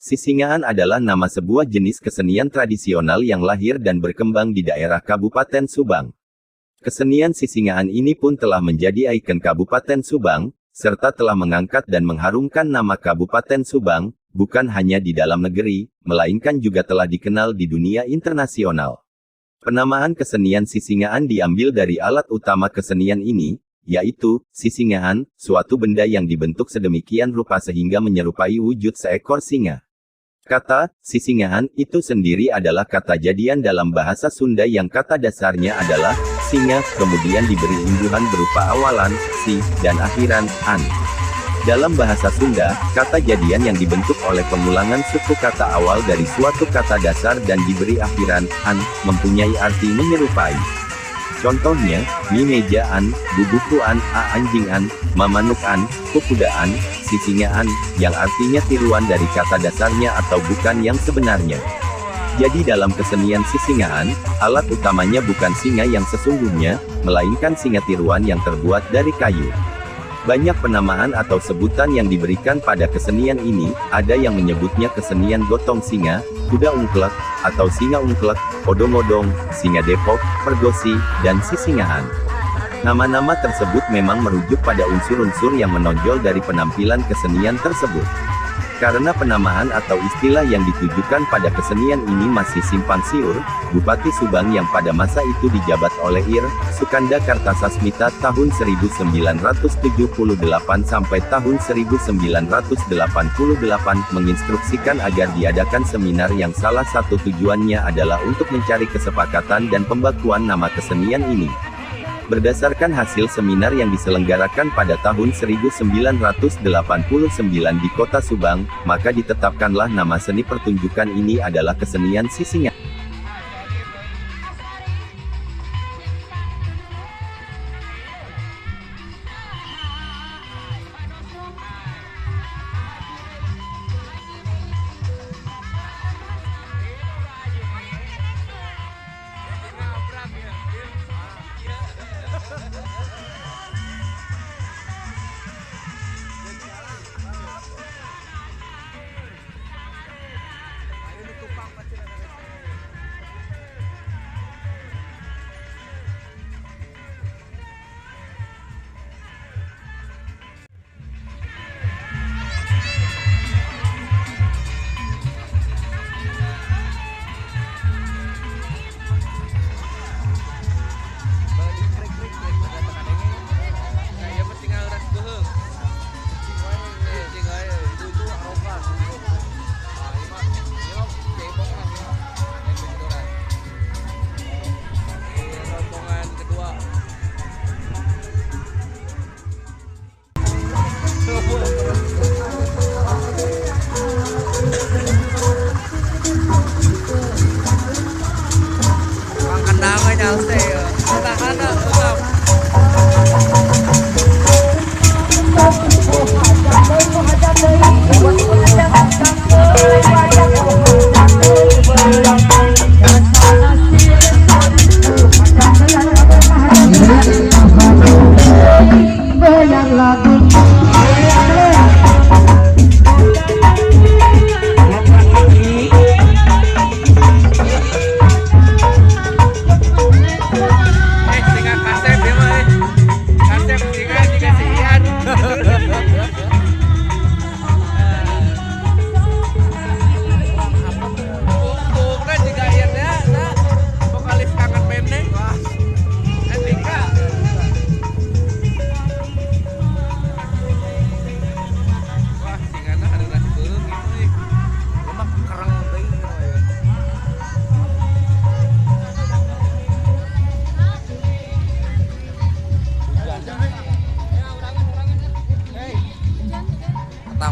Sisingaan adalah nama sebuah jenis kesenian tradisional yang lahir dan berkembang di daerah Kabupaten Subang. Kesenian Sisingaan ini pun telah menjadi ikon Kabupaten Subang, serta telah mengangkat dan mengharumkan nama Kabupaten Subang, bukan hanya di dalam negeri, melainkan juga telah dikenal di dunia internasional. Penamaan kesenian Sisingaan diambil dari alat utama kesenian ini, yaitu, sisingaan, suatu benda yang dibentuk sedemikian rupa sehingga menyerupai wujud seekor singa. Kata, sisingaan, itu sendiri adalah kata jadian dalam bahasa Sunda yang kata dasarnya adalah, singa, kemudian diberi imbuhan berupa awalan, si, dan akhiran, an. Dalam bahasa Sunda, kata jadian yang dibentuk oleh pengulangan suku kata awal dari suatu kata dasar dan diberi akhiran, an, mempunyai arti menyerupai. Contohnya, mi mejaan, bubukuan, a anjingan, mamanukan, kukudaan, sisingaan, yang artinya tiruan dari kata dasarnya atau bukan yang sebenarnya. Jadi dalam kesenian sisingaan, alat utamanya bukan singa yang sesungguhnya, melainkan singa tiruan yang terbuat dari kayu. Banyak penamaan atau sebutan yang diberikan pada kesenian ini, ada yang menyebutnya kesenian gotong singa, kuda ungklek, atau singa ungklek, odong-odong, singa depok, pergosi, dan sisingaan. Nama-nama tersebut memang merujuk pada unsur-unsur yang menonjol dari penampilan kesenian tersebut. Karena penamaan atau istilah yang ditujukan pada kesenian ini masih simpang siur, Bupati Subang yang pada masa itu dijabat oleh Ir. Sukanda Kartasasmita tahun 1978 sampai tahun 1988 menginstruksikan agar diadakan seminar yang salah satu tujuannya adalah untuk mencari kesepakatan dan pembakuan nama kesenian ini. Berdasarkan hasil seminar yang diselenggarakan pada tahun 1989 di Kota Subang, maka ditetapkanlah nama seni pertunjukan ini adalah kesenian sisingaan.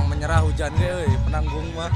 Menyerah hujan ge euy, penanggung mah.